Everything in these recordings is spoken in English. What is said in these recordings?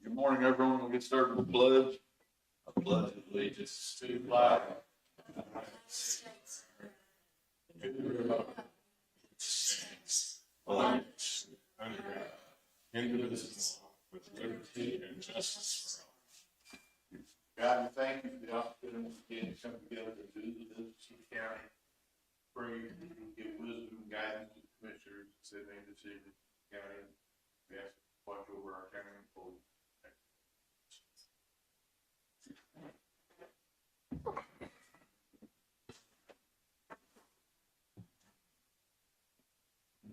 Good morning, everyone. We'll get started with the pledge. I pledge allegiance to the flag of the United States and to the republic which stands one nation under God, indivisible, with liberty and justice for all. God, we thank you for the opportunity again to come together to do the business of the county. Pray you give wisdom and guidance to the commissioners as they make decisions in the county. We ask you to watch over our county employees.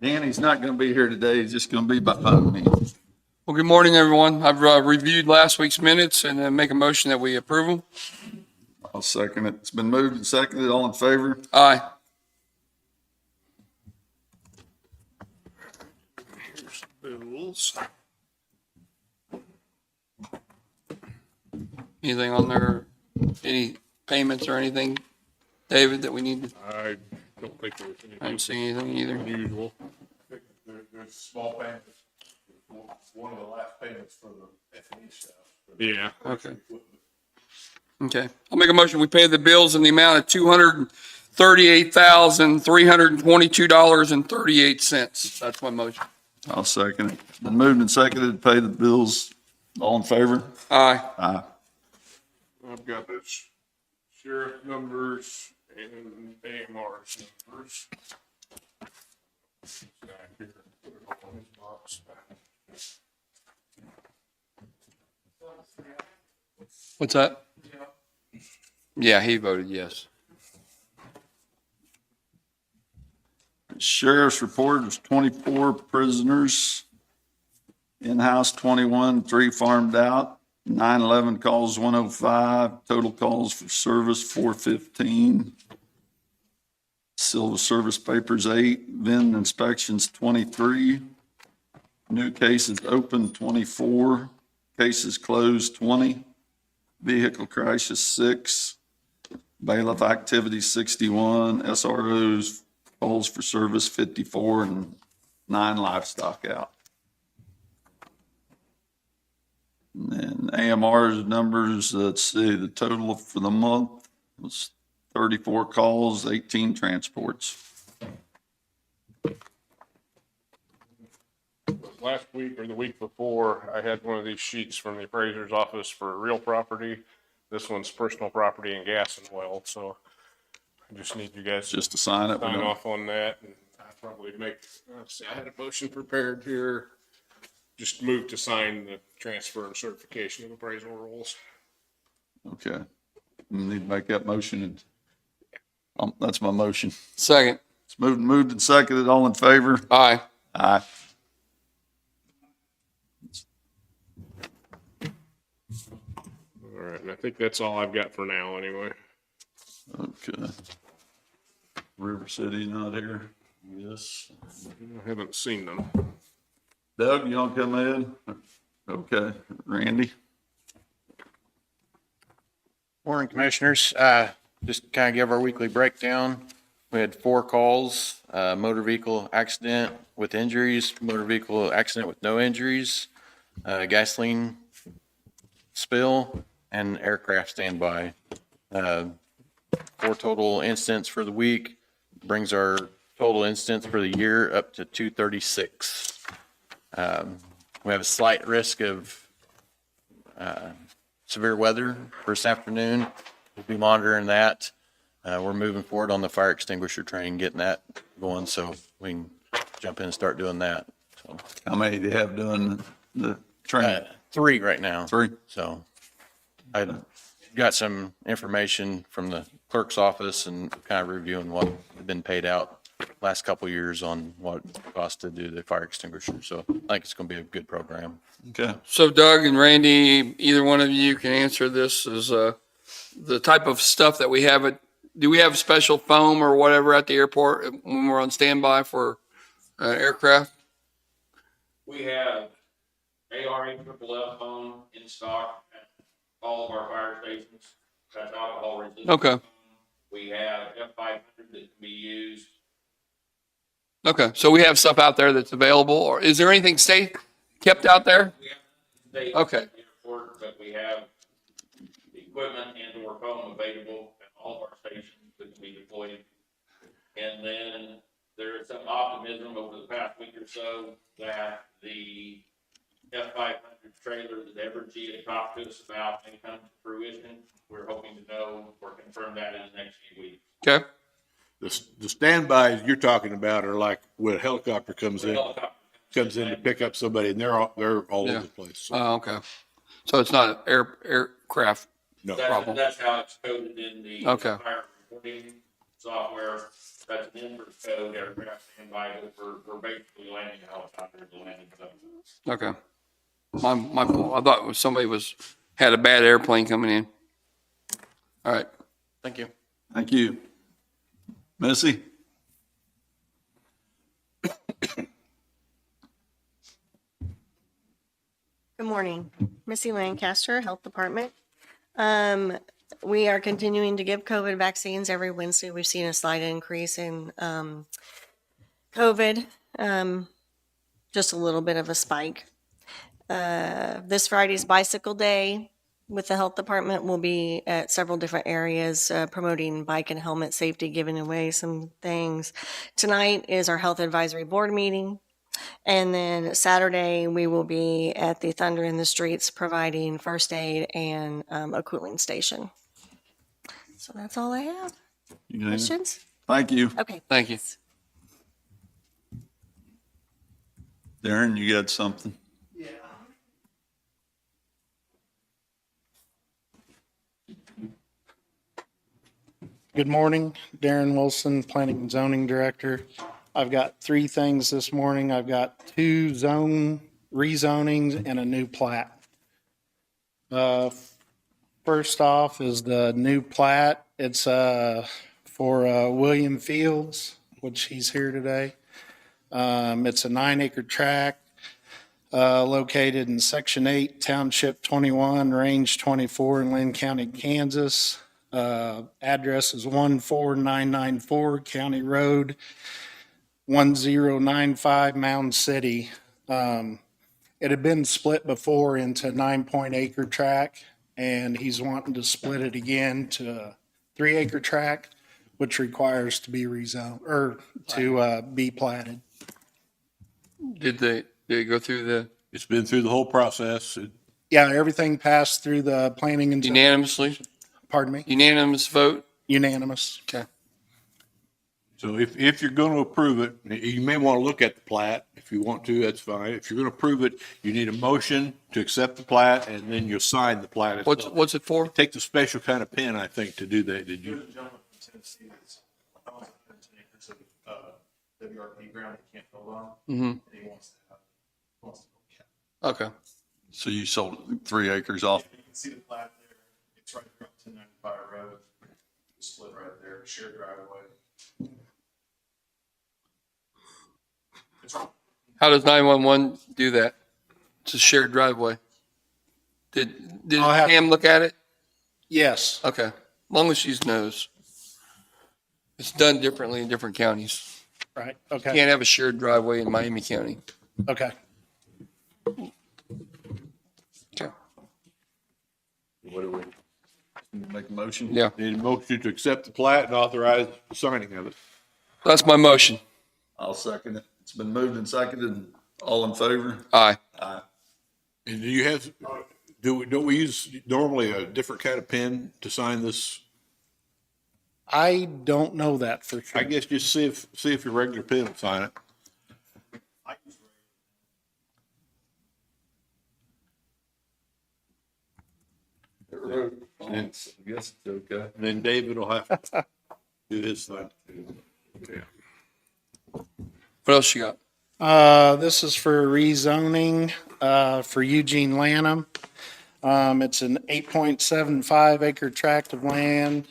Danny's not going to be here today. He's just going to be by phone meeting. Well, good morning, everyone. I've reviewed last week's minutes and make a motion that we approve them. I'll second it. It's been moved and seconded. All in favor? Aye. Here's the bills. Anything on there? Any payments or anything, David, that we need? I don't think there's I didn't see anything anything either. unusual. There's small payments. One of the last payments for the F&E stuff. Yeah. Okay. Okay. I'll make a motion. We pay the bills in the amount of $238,322.38. That's my motion. I'll second it. It's been moved and seconded to pay the bills. All in favor? Aye. Aye. I've got the sheriff numbers and AMR's numbers. Back here. Put it all in his box. What's that? Yeah, he voted yes. Sheriff's report was 24 prisoners. In-house 21, 3 farmed out. 911 calls 105. Total calls for service 415. Silver service papers 8. VIN inspections 23. New cases open 24. Cases closed 20. Vehicle crashes 6. Bailiff activity 61. SROs calls for service 54 and 9 livestock out. And then AMR's numbers, let's see, the total for the month was 34 calls, 18 transports. Last week or the week before, I had one of these sheets from the appraiser's office for real property. This one's personal property and gas and well, so I just need you guys Just to sign it. sign off on that. And I probably make, let's see, I had a motion prepared here. Just move to sign the transfer and certification of appraisal rolls. Okay. You need to make that motion. And that's my motion. Second. It's moved and seconded. All in favor? Aye. Aye. All right, and I think that's all I've got for now anyway. Okay. River City not here? Yes. I haven't seen them. Doug, you want to come in? Okay. Randy? Morning, Commissioners. Just kind of give our weekly breakdown. We had 4 calls, motor vehicle accident with injuries, motor vehicle accident with no injuries, gasoline spill, and aircraft standby. 4 total incidents for the week, brings our total incidents for the year up to 236. We have a slight risk of severe weather for this afternoon. We'll be monitoring that. We're moving forward on the fire extinguisher training, getting that going so we can jump in and start doing that. So, How many do you have doing the training? 3 right now. 3? So I got some information from the clerk's office and kind of reviewing what had been paid out last couple of years on what it costs to do the fire extinguisher. So I think it's going to be a good program. Okay. So Doug and Randy, either one of you can answer this. Is the type of stuff that we have do we have special foam or whatever at the airport when we're on standby for aircraft? We have ARA triple F foam in stock at all of our fire stations. That's alcohol resistant. Okay. We have F500 that can be used. Okay. So we have stuff out there that's available, or is there anything kept out there? We have stay Okay. at the airport, but we have equipment and or foam available at all of our stations that can be deployed. And then there is some optimism over the past week or so that the F500 trailer that Evergy had talked to us about may come to fruition. We're hoping to know or confirm that in the next few weeks. Okay. The standbys you're talking about are like when a helicopter comes The in helicopter to pick up somebody, and they're all Yeah. over the place. So, Oh, okay. So it's not an aircraft. no. problem. That's how it's coded in the Okay. fire reporting software. That's an inverse code, aircraft standby, but we're basically landing a helicopter at the landing zone. Okay. My fault. I thought somebody had a bad airplane coming in. All right. Thank you. Thank you. Missy? Good morning. Missy Lancaster, Health Department. We are continuing to give COVID vaccines every Wednesday. We've seen a slight increase in COVID, just a little bit of a spike. This Friday's Bicycle Day with the Health Department will be at several different areas promoting bike and helmet safety, giving away some things. Tonight is our Health Advisory Board meeting. And then Saturday, we will be at the Thunder in the Streets providing first aid and a cooling station. So that's all I have. You can- Questions? Thank you. Okay. Thank you. Darren, you got something? Good morning, Darren Wilson, Planning and Zoning Director. I've got three things this morning. I've got two zone rezonings and a new plat. First off is the new plat. It's for William Fields, which he's here today. It's a 9-acre tract located in Section 8, Township 21, Range 24 in Linn County, Kansas. Address is 14994 County Road, 1095 Mound City. It had been split before into 9-acre tract, and he's wanting to split it again to a 3-acre tract, which requires to be rezoned or to be platted. Did it go through the It's been through the whole process. Yeah, everything passed through the planning and unanimously? pardon me, Unanimous vote? unanimous. Okay. So if you're going to approve it, you may want to look at the plat. If you want to, that's fine. If you're going to approve it, you need a motion to accept the plat, and then you'll sign the plat itself. What's it for? It takes a special kind of pen, I think, to do that. Did you? There's a gentleman from Tennessee that's 110 acres of WRP ground he can't build on. Mm-hmm. And he wants to go cap. Okay. So you sold 3 acres off. You can see the plat there. It's right there on 1095 road. It's split right there, shared driveway. It's wrong. How does 911 do that? It's a shared driveway. Did I'll have- Pam look at it? Yes. Okay. As long as she knows. It's done differently in different counties. Right, okay, Can't have a shared driveway in Miami County. okay. Okay. What do we, make a motion? Yeah. Need a motion to accept the plat and authorize the signing of it. That's my motion. I'll second it. It's been moved and seconded. And all in favor? Aye. Aye. And do you have, don't we use normally a different kind of pen to sign this? I don't know that for I sure. guess just see if your regular pen will sign it. I use I guess it's okay. And then David will have to do his thing. What else you got? This is for rezoning, for Eugene Lanham. It's an 8.75 acre tract of land,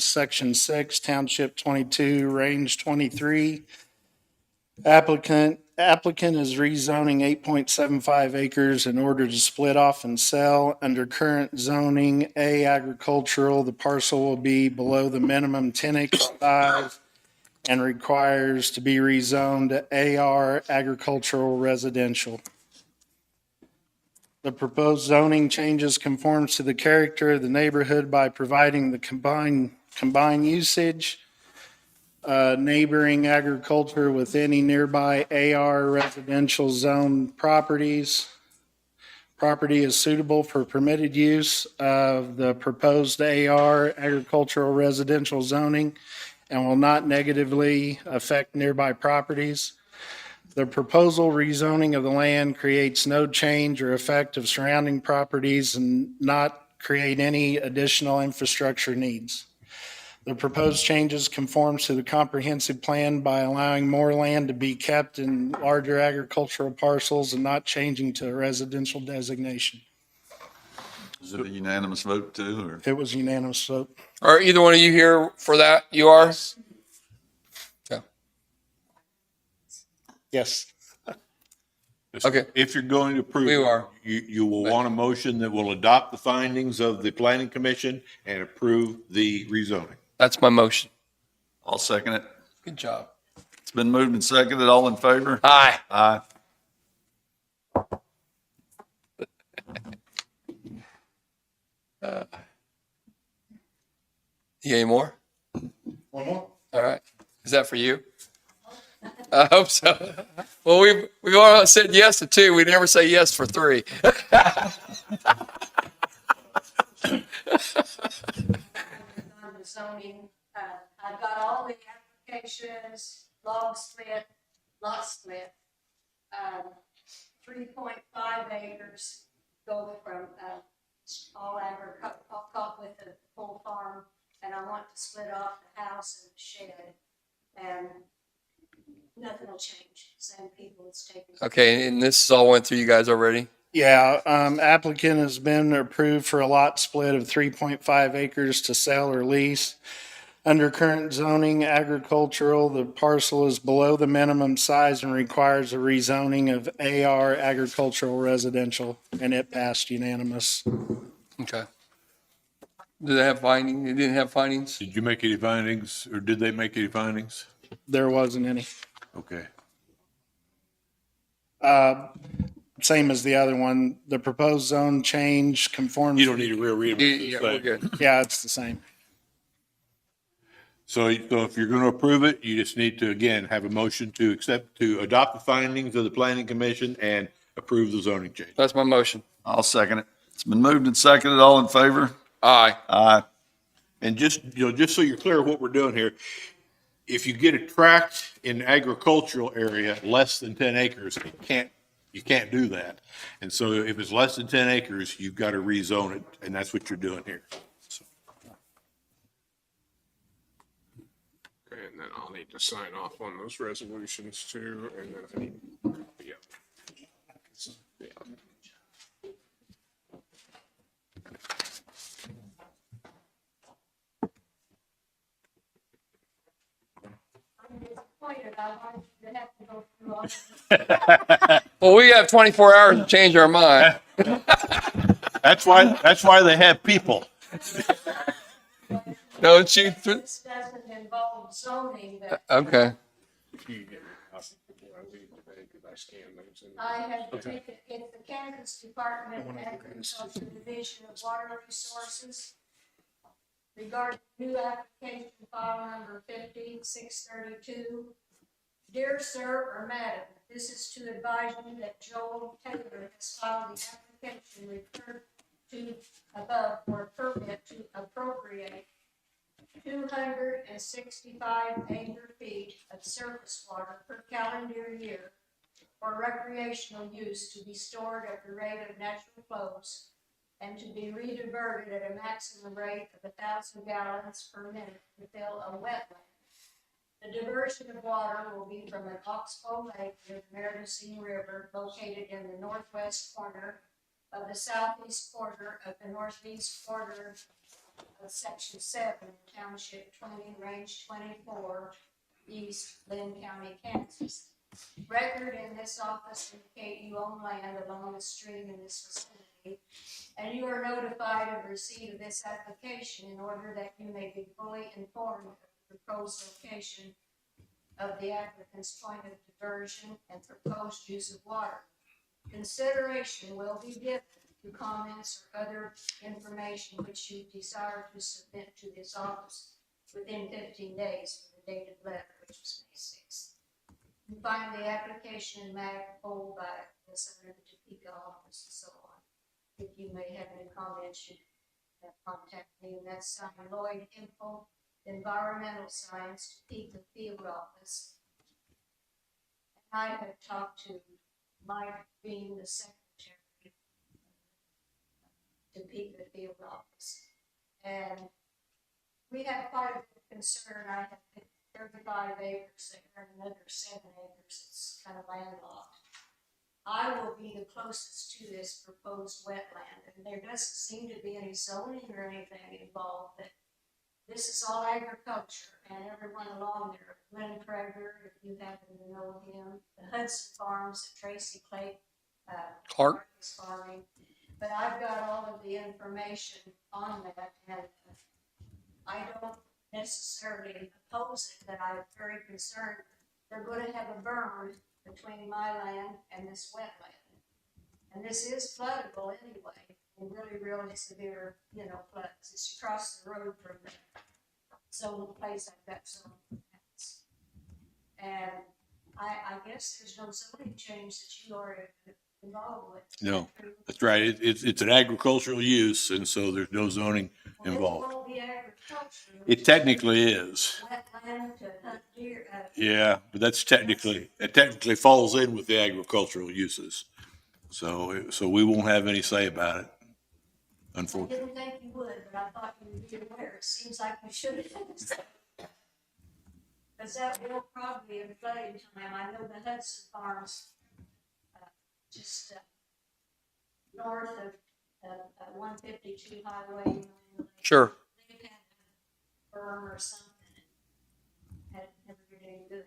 Section 6, Township 22, Range 23. Applicant Applicant is rezoning 8.75 acres in order to split off and sell. Under current zoning, A agricultural, the parcel will be below the minimum 10 acre size and requires to be rezoned to AR agricultural residential. The proposed zoning changes conforms to the character of the neighborhood by providing the combined usage, neighboring agriculture with any nearby AR residential zone properties. Property is suitable for permitted use of the proposed AR agricultural residential zoning and will not negatively affect nearby properties. The proposal rezoning of the land creates no change or effect of surrounding properties and not create any additional infrastructure needs. The proposed changes conforms to the comprehensive plan by allowing more land to be kept in larger agricultural parcels and not changing to a residential designation. Is it a unanimous vote too, or? It was unanimous vote. Are either one of you here for that? You are? Yes. Okay. If you're going to approve. We it, are. You will want a motion that will adopt the findings of the planning commission and approve the rezoning. That's my motion. I'll second it. Good job. It's been moved and seconded. All in favor? Aye. Aye. You got any more? One more? All right. Is that for you? I hope so. Well, we've all said yes to 2. We never say yes for 3. On the zoning, I've got all the applications, log split, lot split. 3.5 acres go from, all agricultural with the full farm, and I want to split off the house and the shed, and nothing will change, same people it's taking. Okay, and this all went through you guys already? Yeah, applicant has been approved for a lot split of 3.5 acres to sell or lease. Under current zoning agricultural, the parcel is below the minimum size and requires a rezoning of AR agricultural residential, and it passed unanimous. Okay. Did they have findings? They didn't have findings? Did you make any findings, or did they make any findings? There wasn't any. Okay. Same as the other one, the proposed zone change conforms. You don't need to read Yeah, we're it. good. Yeah, it's the same. So if you're going to approve it, you just need to, again, have a motion to adopt the findings of the planning commission and approve the zoning change. That's my motion. I'll second it. It's been moved and seconded. All in favor? Aye. Aye. And just so you're clear what we're doing here, if you get a tract in agricultural area less than 10 acres, you can't do that. And so if it's less than 10 acres, you've got to rezone it, and that's what you're doing here. So, And then I'll need to sign off on those resolutions too, and then I need, yeah. Yeah. I'm disappointed, I wanted to have to go through all of this. Well, we have 24 hours to change our mind. That's why they have people. Don't you? This doesn't involve zoning, but Okay. You get a copy before I leave today, because I scanned those in. I have taken, it's the Kansas Department of Agriculture Division of Water Resources regarding new application file number 15632. Dear Sir or Madam, this is to advise you that Joel Taylor has filed the application referred to above for a permit to appropriate 265 acre feet of surface water per calendar year for recreational use to be stored at the rate of natural flows and to be rediverted at a maximum rate of 1,000 gallons per minute to fill a wetland. The diversion of water will be from an oxbow lake near the Meredithine River located in the northwest corner of the southeast quarter of the northeast quarter of section 7, township 20, range 24, east, Linn County, Kansas. Record in this office indicate you own land along the stream in this vicinity, and you are notified of receipt of this application in order that you may be fully informed of the proposed location of the applicant's point of diversion and proposed use of water. Consideration will be given to comments or other information which you desire to submit to this office within 15 days from the dated letter, which was May 6th. You find the application in Magpul by this under the Topeka office and so on. If you may have any comments, you can contact me, and that's signed Lloyd Hempel, Environmental Science, Topeka Field Office. And I have talked to Mike being the secretary to Topeka Field Office. And we have quite a bit of concern. I have 35 acres there and another 7 acres. It's kind of landlocked. I will be the closest to this proposed wetland, and there doesn't seem to be any zoning or anything involved. But this is all agriculture, and everyone along there, Linn, if you happen to know him, the Hudson Farms, Tracy Clay, Clark. is farming. But I've got all of the information on that, and I don't necessarily oppose it, but I'm very concerned. They're going to have a berm between my land and this wetland. And this is floodable anyway, and really, really severe, floods. It's across the road from the zone place I've got some plants. And I guess there's no zoning change that you are involved with. No, that's right. It's an agricultural use, and so there's no zoning involved. It won't be agricultural. It technically is. Wetland to hunt deer. Yeah, but it technically falls in with the agricultural uses. So we won't have any say about it, I unfortunately. didn't think you would, but I thought you would be aware. It seems like you should have. Because that will probably be in flooding time. I know the Hudson Farms, just north of 152 highway. Sure. They've had a berm or something. Had never did any good.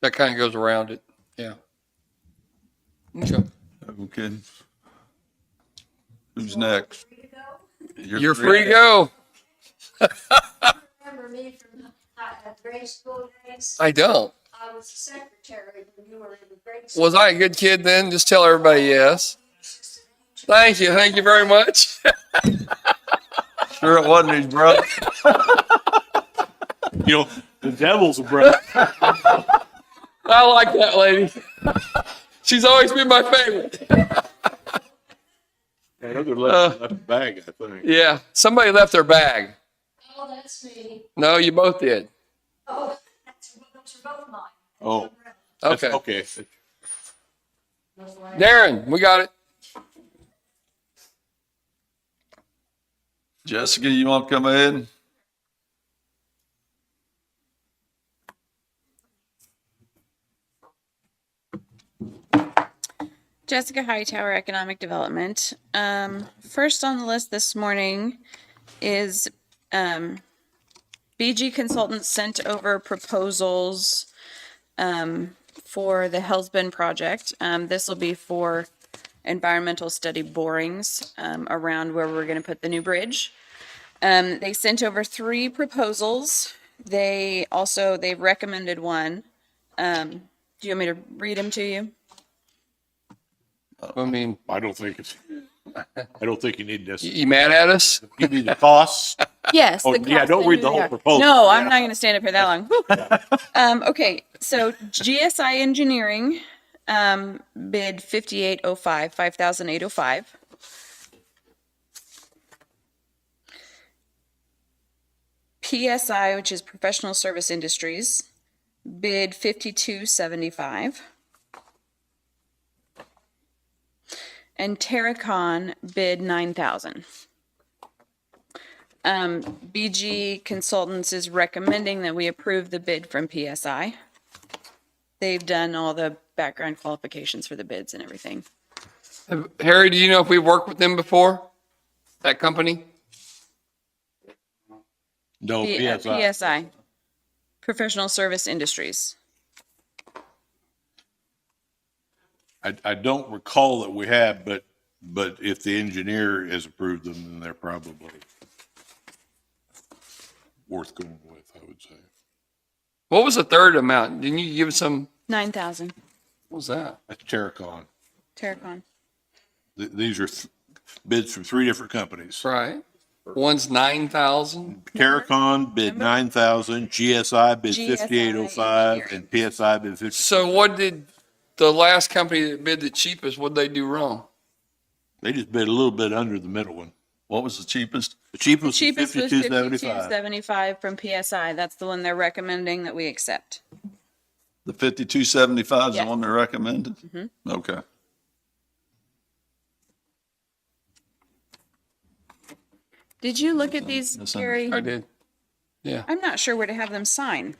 That kind of goes around it. Yeah. Okay. Okay. Who's next? Free to go. You're free to go. Remember me from grade school days? I don't. I was the secretary when you were in the grade school. Was I a good kid then? Just tell everybody yes. Thank you. Thank you very much. Sure it wasn't his brother. The devil's a brother. I like that lady. She's always been my favorite. Another left the bag, I think. Yeah. Somebody left their bag. Oh, that's me. No, you both did. Oh, those are both mine. Oh. Okay. Okay. Darren, we got it. Jessica, you want to come ahead? Jessica Hightower, Economic Development. First on the list this morning is BG Consultants sent over proposals for the Hellsbend project. This will be for environmental study borings around where we're going to put the new bridge. They sent over 3 proposals. They've recommended one. Do you want me to read them to you? I mean, I don't think you need this. you mad at us? You need the costs. Yes. Oh, the yeah, cost don't and read who the they whole are. proposal. No, I'm not going to stand up here that long. Whew. Okay, so GSI Engineering bid 5,805. PSI, which is Professional Service Industries, bid 5,275. And Terracon bid 9,000. BG Consultants is recommending that we approve the bid from PSI. They've done all the background qualifications for the bids and everything. Harry, do you know if we've worked with them before? That company? No, PSI. Professional service industries. I don't recall that we have, but if the engineer has approved them, then they're probably worth going with, I would say. What was the third amount? Didn't you give us some, 9,000. what was that? That's Terracon. Terracon. These are bids from 3 different companies. Right. One's 9,000. Terracon bid 9,000, GSI bid GSI 5,805, and PSI bid 50. So what did the last company that bid the cheapest, what'd they do wrong? They just bid a little bit under the middle one. What was the cheapest? The cheapest was Cheapest was 5275. $52.75 from PSI. That's the one they're recommending that we accept. The 5275 is the Yes. one they recommended? Mhm. Okay. Did you look at these, Yes, Gary? I did. Yeah. I'm not sure where to have them sign.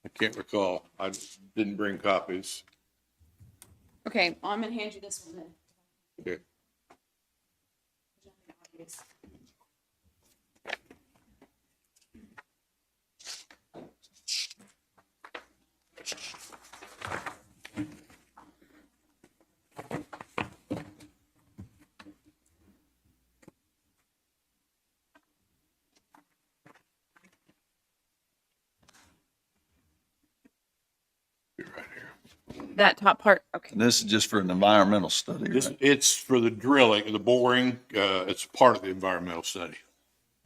I can't recall. I didn't bring copies. Okay, I'm gonna hand you this one then. Okay. That top part, okay. And this is just for an environmental study, right? It's for the drilling, the boring, it's part of the environmental study.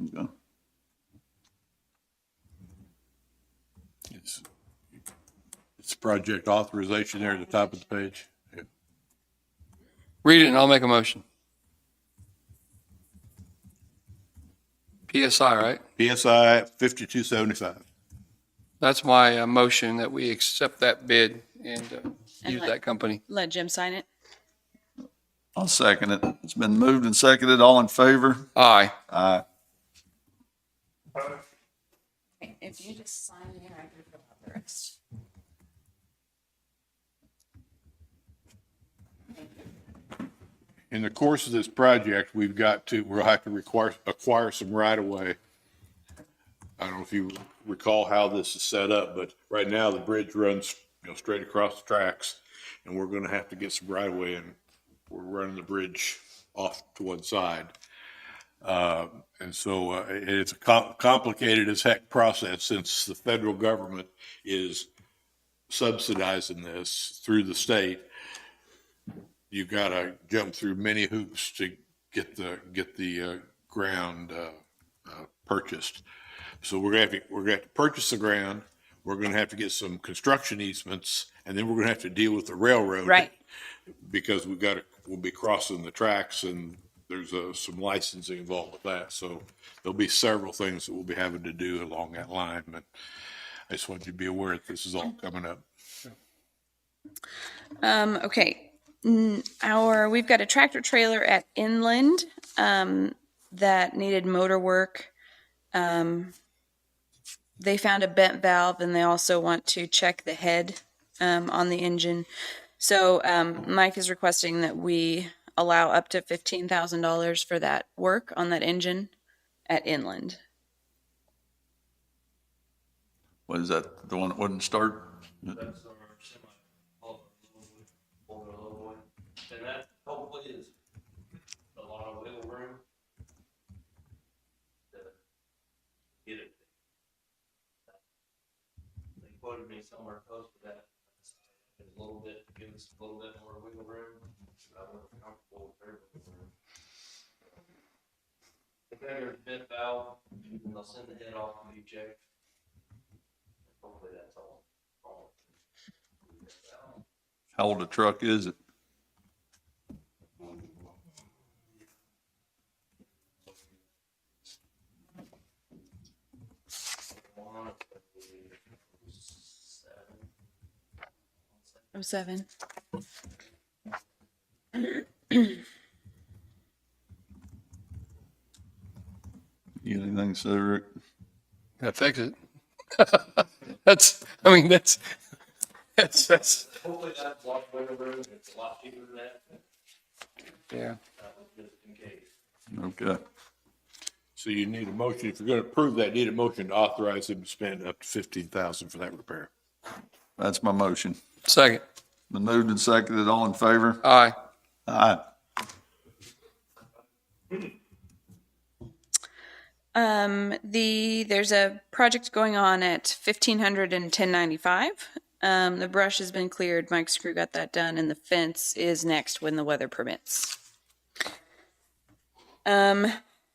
Okay. It's project authorization there at the top of the page. Yeah. Read it and I'll make a motion. PSI, right? PSI 5275. That's my motion that we accept that bid and use let- that company. Let Jim sign it. I'll second it. It's been moved and seconded. All in favor? Aye. Aye. If you just sign here, I can fill out the rest. In the course of this project, we'll have to acquire some right of way. I don't know if you recall how this is set up, but right now the bridge runs, straight across the tracks, and we're going to have to get some right of way, and we're running the bridge off to one side. And so it's a complicated as heck process since the federal government is subsidizing this through the state. You've got to jump through many hoops to get the ground purchased. So we're gonna have to purchase the ground. We're gonna have to get some construction easements, and then we're gonna have to deal with the railroad. Right. Because we'll be crossing the tracks, and there's some licensing involved with that. So there'll be several things that we'll be having to do along that line. But I just want you to be aware that this is all coming up. Okay. We've got a tractor trailer at Inland, that needed motor work. They found a bent valve and they also want to check the head, on the engine. So, Mike is requesting that we allow up to $15,000 for that work on that engine at Inland. What is that? The one that wouldn't start? That's our semi, all over the low one. And that hopefully is a lot of wiggle room to get it. They quoted me somewhere close to that. A little bit, give us a little bit more wiggle room. I wasn't comfortable with their wiggle room. If there's a bent valve, they'll send the head off to be checked. Hopefully that's all. How old a truck is it? Oh, 7. You got anything to say, Rick? Gotta fix it. That's. Hopefully that's a lot of wiggle room, it's a lot cheaper than that, Yeah. just in case. Okay. So you need a motion, if you're gonna approve that, need a motion to authorize him to spend up to 15,000 for that repair. That's my motion. Second. Been moved and seconded. All in favor? Aye. Aye. There's a project going on at 1500 and 1095. The brush has been cleared. Mike's crew got that done, and the fence is next when the weather permits.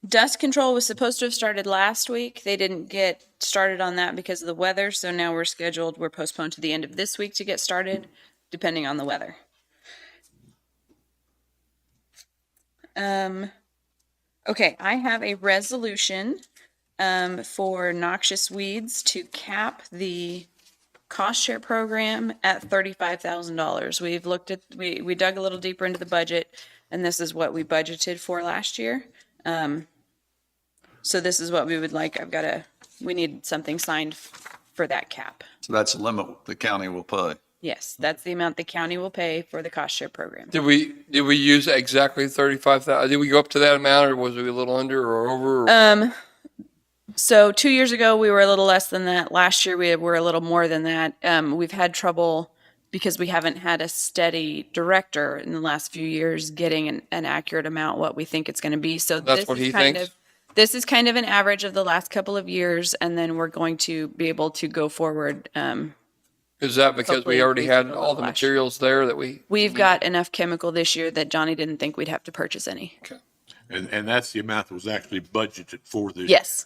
Dust control was supposed to have started last week. They didn't get started on that because of the weather, so now we're postponed to the end of this week to get started, depending on the weather. Okay, I have a resolution for noxious weeds to cap the cost share program at $35,000. We dug a little deeper into the budget, and this is what we budgeted for last year. So this is what we would like. We need something signed for that cap. So that's the limit the county will pay. Yes, that's the amount the county will pay for the cost share program. Did we use exactly 35,000? Did we go up to that amount, or was we a little under or over? Or? So 2 years ago, we were a little less than that. Last year, we were a little more than that. We've had trouble because we haven't had a steady director in the last few years getting an accurate amount what we think it's going to be. So That's what he thinks? This is kind of an average of the last couple of years, and then we're going to be able to go forward. Is that because Hopefully we already had increase it all the last materials there that We've got enough chemical this year that Johnny didn't think we'd have to purchase any. And that's the amount that was actually budgeted for this. Yes.